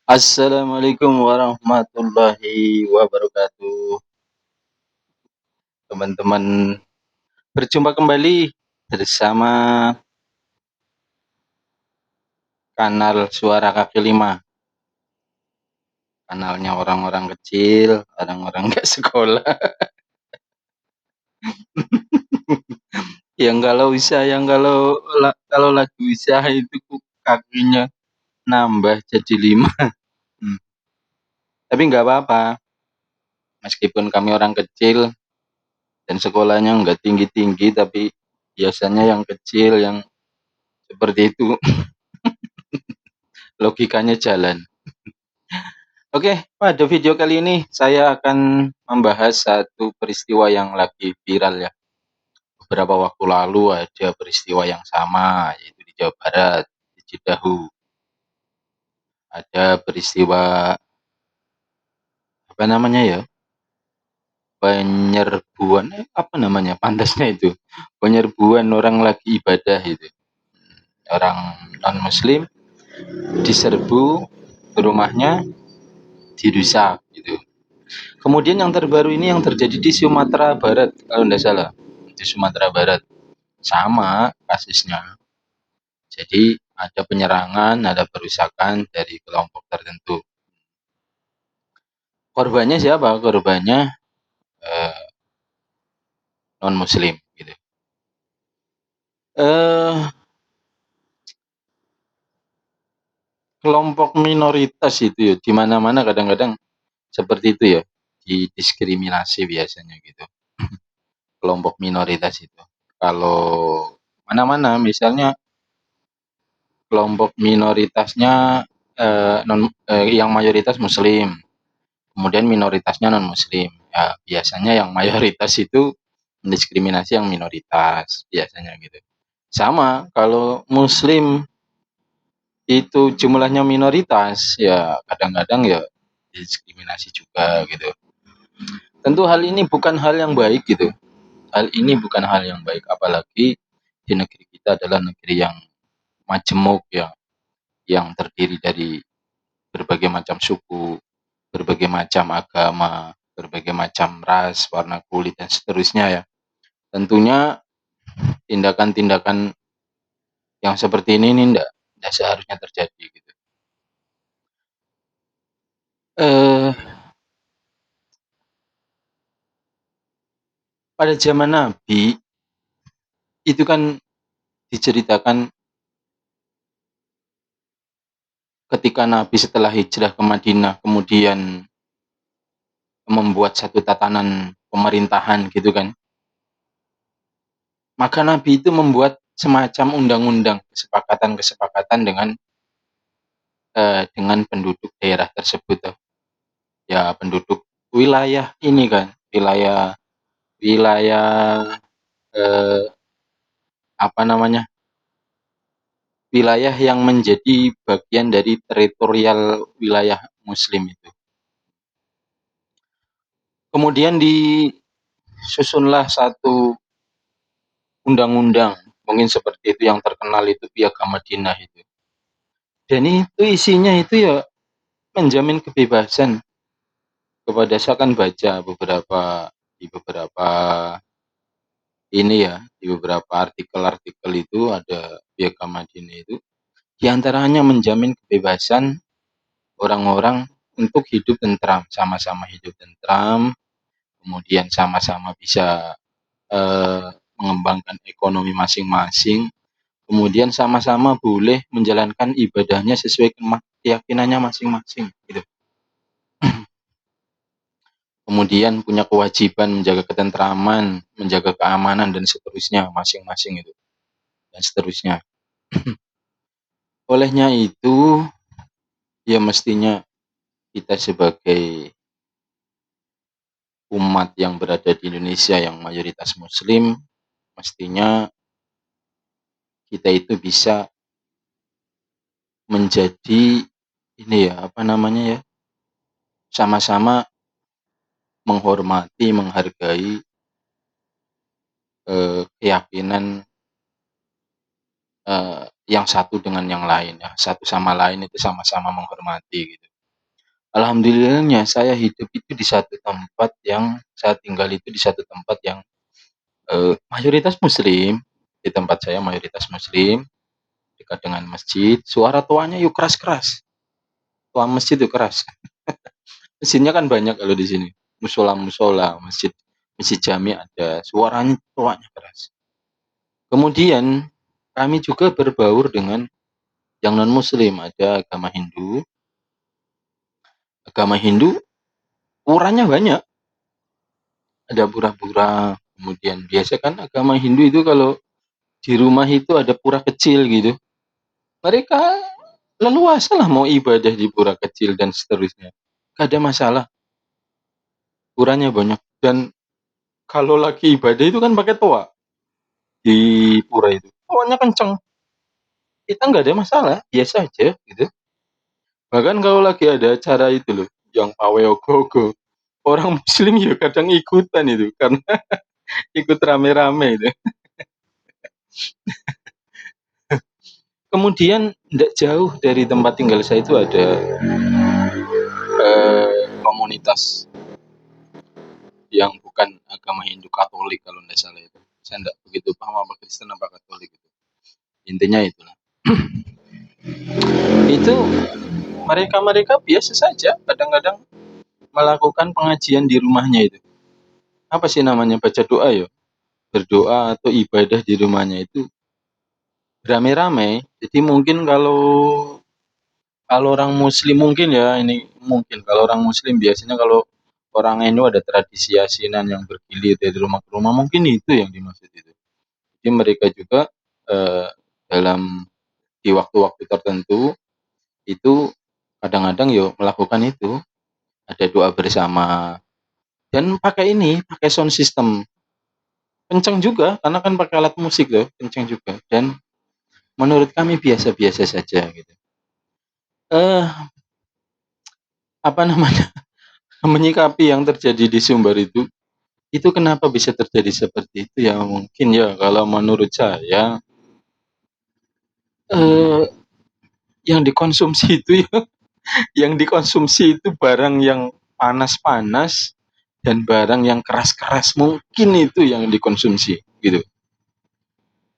Assalamualaikum warahmatullahi wabarakatuh. Teman-teman, berjumpa kembali bersama kanal Suara Kaki Lima. Kanalnya orang-orang kecil, orang-orang nggak sekolah. Yang kalau lagi usaha itu kakinya nambah jadi 5. Hmm. Tapi nggak apa-apa, meskipun kami orang kecil dan sekolahnya nggak tinggi-tinggi, tapi biasanya yang kecil yang seperti itu logikanya jalan. Oke, pada video kali ini saya akan membahas satu peristiwa yang lagi viral ya. Beberapa waktu lalu ada peristiwa yang sama, yaitu di Jawa Barat, di Cidahu. Ada peristiwa apa namanya ya? Penyerbuan, apa namanya? Pantasnya itu. Penyerbuan orang lagi ibadah itu. Orang non-muslim diserbu rumahnya, dirusak gitu. Kemudian yang terbaru ini yang terjadi di Sumatera Barat, kalau tidak salah. Di Sumatera Barat. Sama kasusnya. Jadi ada penyerangan, ada perusakan dari kelompok tertentu. Korbannya siapa? Korbannya non-muslim gitu. Eh Kelompok minoritas itu ya, di mana-mana kadang-kadang seperti itu ya, didiskriminasi biasanya gitu. Kelompok minoritas itu. Kalau mana-mana misalnya kelompok minoritasnya yang mayoritas muslim, kemudian minoritasnya non muslim ya, biasanya yang mayoritas itu mendiskriminasi yang minoritas biasanya gitu. Sama kalau muslim itu jumlahnya minoritas ya, kadang-kadang ya diskriminasi juga gitu. Tentu hal ini bukan hal yang baik gitu, hal ini bukan hal yang baik, apalagi di negeri kita adalah negeri yang majemuk ya, yang terdiri dari berbagai macam suku, berbagai macam agama, berbagai macam ras, warna kulit, dan seterusnya ya. Tentunya tindakan-tindakan yang seperti ini tidak seharusnya terjadi gitu. Eh, Pada zaman Nabi itu kan diceritakan ketika Nabi setelah hijrah ke Madinah kemudian membuat satu tatanan pemerintahan gitu kan. Maka Nabi itu membuat semacam undang-undang, kesepakatan-kesepakatan dengan penduduk daerah tersebut tuh. Ya penduduk wilayah ini kan, wilayah wilayah eh, apa namanya? Wilayah yang menjadi bagian dari teritorial wilayah muslim itu. Kemudian disusunlah satu undang-undang, mungkin seperti itu yang terkenal itu Piagam Madinah itu. Dan itu isinya itu ya menjamin kebebasan kepada, saya akan baca beberapa ini ya, di beberapa artikel-artikel itu ada Piagam Madinah itu, di antaranya menjamin kebebasan orang-orang untuk hidup tentram, sama-sama hidup tentram, kemudian sama-sama bisa eh, mengembangkan ekonomi masing-masing, kemudian sama-sama boleh menjalankan ibadahnya sesuai keyakinannya masing-masing gitu. Kemudian punya kewajiban menjaga ketentraman, menjaga keamanan dan seterusnya masing-masing itu dan seterusnya. Olehnya itu ya mestinya kita sebagai umat yang berada di Indonesia yang mayoritas muslim, mestinya kita itu bisa menjadi ini ya, apa namanya ya, sama-sama menghormati, menghargai keyakinan yang satu dengan yang lain ya, satu sama lain itu sama-sama menghormati gitu. Alhamdulillahnya saya hidup itu di satu tempat yang saya tinggal itu di satu tempat yang, mayoritas muslim, di tempat saya mayoritas muslim, dekat dengan masjid, suara tuanya yuk keras-keras, tua masjid itu keras. Masjidnya kan banyak kalau di sini, musola-musola, masjid masjid jami ada, suaranya tuanya keras. Kemudian kami juga berbaur dengan yang non muslim, ada agama Hindu. Agama Hindu puranya banyak, ada pura-pura, kemudian biasa kan agama Hindu itu kalau di rumah itu ada pura kecil gitu. Mereka leluasa lah mau ibadah di pura kecil dan seterusnya. Gak ada masalah, puranya banyak. Dan kalau lagi ibadah itu kan pakai toa di pura itu. Toanya kenceng. Kita nggak ada masalah, biasa aja gitu. Bahkan kalau lagi ada acara itu loh, yang pawe ogo-ogo, orang muslim ya kadang ikutan itu karena ikut rame-rame itu. Kemudian tidak jauh dari tempat tinggal saya itu ada komunitas yang bukan agama Hindu Katolik kalau tidak salah itu. Saya tidak begitu paham apa Kristen apa Katolik itu. Intinya itulah. Itu mereka biasa saja kadang-kadang melakukan pengajian di rumahnya itu. Apa sih namanya, baca doa ya? Berdoa atau ibadah di rumahnya itu rame-rame. Jadi mungkin kalau kalau orang muslim mungkin ya, ini mungkin kalau orang muslim biasanya kalau orang Hindu ada tradisi yasinan yang bergilir dari rumah ke rumah, mungkin itu yang dimaksud itu. Jadi mereka juga eh, dalam di waktu-waktu tertentu itu kadang-kadang yo melakukan itu, ada doa bersama dan pakai sound system kenceng juga karena kan pakai alat musik loh, kenceng juga dan menurut kami biasa-biasa saja gitu. Eh apa namanya? Menyikapi yang terjadi di Sumbar itu kenapa bisa terjadi seperti itu ya, mungkin ya kalau menurut saya eh yang dikonsumsi itu ya, yang dikonsumsi itu barang yang panas-panas dan barang yang keras-keras, mungkin itu yang dikonsumsi gitu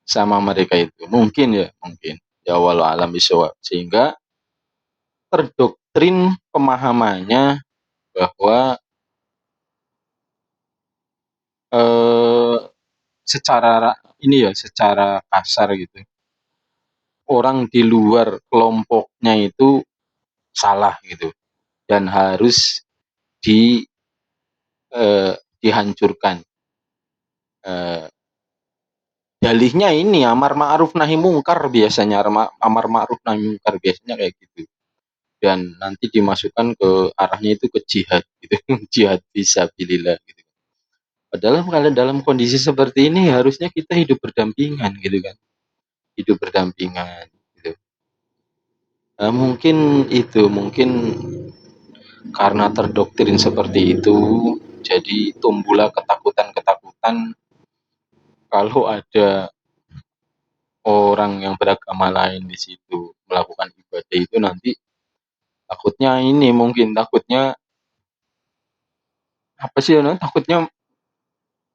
sama mereka itu, mungkin ya, mungkin ya, walau alam bisawab, sehingga terdoktrin pemahamannya bahwa eh secara ini ya, secara kasar gitu, orang di luar kelompoknya itu salah gitu dan harus di dihancurkan. Eh, Dalihnya ini amar ma'ruf nahi mungkar biasanya, amar ma'ruf nahi mungkar biasanya kayak gitu. Dan nanti dimasukkan ke arahnya itu ke jihad gitu, jihad fisabilillah gitu. Padahal kalau dalam kondisi seperti ini harusnya kita hidup berdampingan gitu kan, hidup berdampingan gitu. Mungkin itu, mungkin karena terdoktrin seperti itu, jadi tumbuhlah ketakutan-ketakutan kalau ada orang yang beragama lain di situ melakukan ibadah itu nanti takutnya ini, mungkin takutnya apa sih ya, takutnya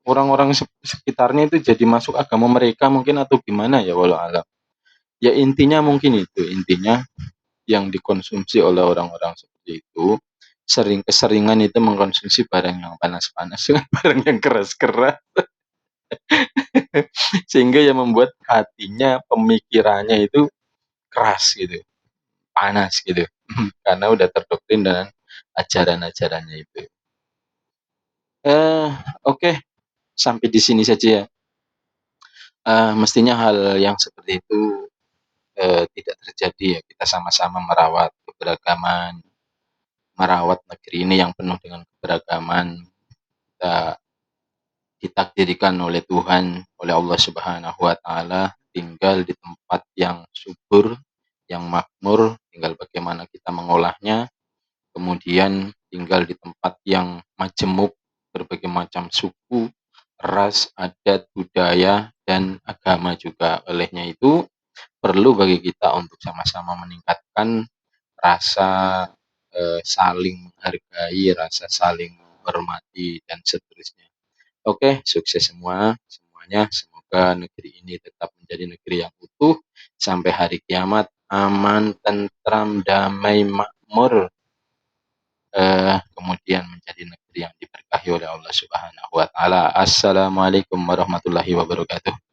orang-orang sekitarnya itu jadi masuk agama mereka mungkin atau gimana ya, walau alam. Ya intinya mungkin itu, intinya yang dikonsumsi oleh orang-orang seperti itu keseringan itu mengkonsumsi barang yang panas-panas dengan barang yang keras-keras sehingga yang membuat hatinya, pemikirannya itu keras gitu, panas gitu karena udah terdoktrin dengan ajaran-ajarannya itu. eh oke, sampai di sini saja ya. Mestinya hal yang seperti itu tidak terjadi ya, kita sama-sama merawat keberagaman, merawat negeri ini yang penuh dengan keberagaman. Kita ditakdirkan oleh Tuhan, oleh Allah Subhanahu wa taala tinggal di tempat yang subur, yang makmur, tinggal bagaimana kita mengolahnya, kemudian tinggal di tempat yang majemuk, berbagai macam suku, ras, adat, budaya, dan agama juga. Olehnya itu perlu bagi kita untuk sama-sama meningkatkan rasa saling menghargai, rasa saling menghormati dan seterusnya. Oke, sukses semuanya. Semoga negeri ini tetap menjadi negeri yang utuh sampai hari kiamat, aman, tentram, damai, makmur, kemudian menjadi negeri yang diberkahi oleh Allah Subhanahu wa taala. Assalamualaikum warahmatullahi wabarakatuh.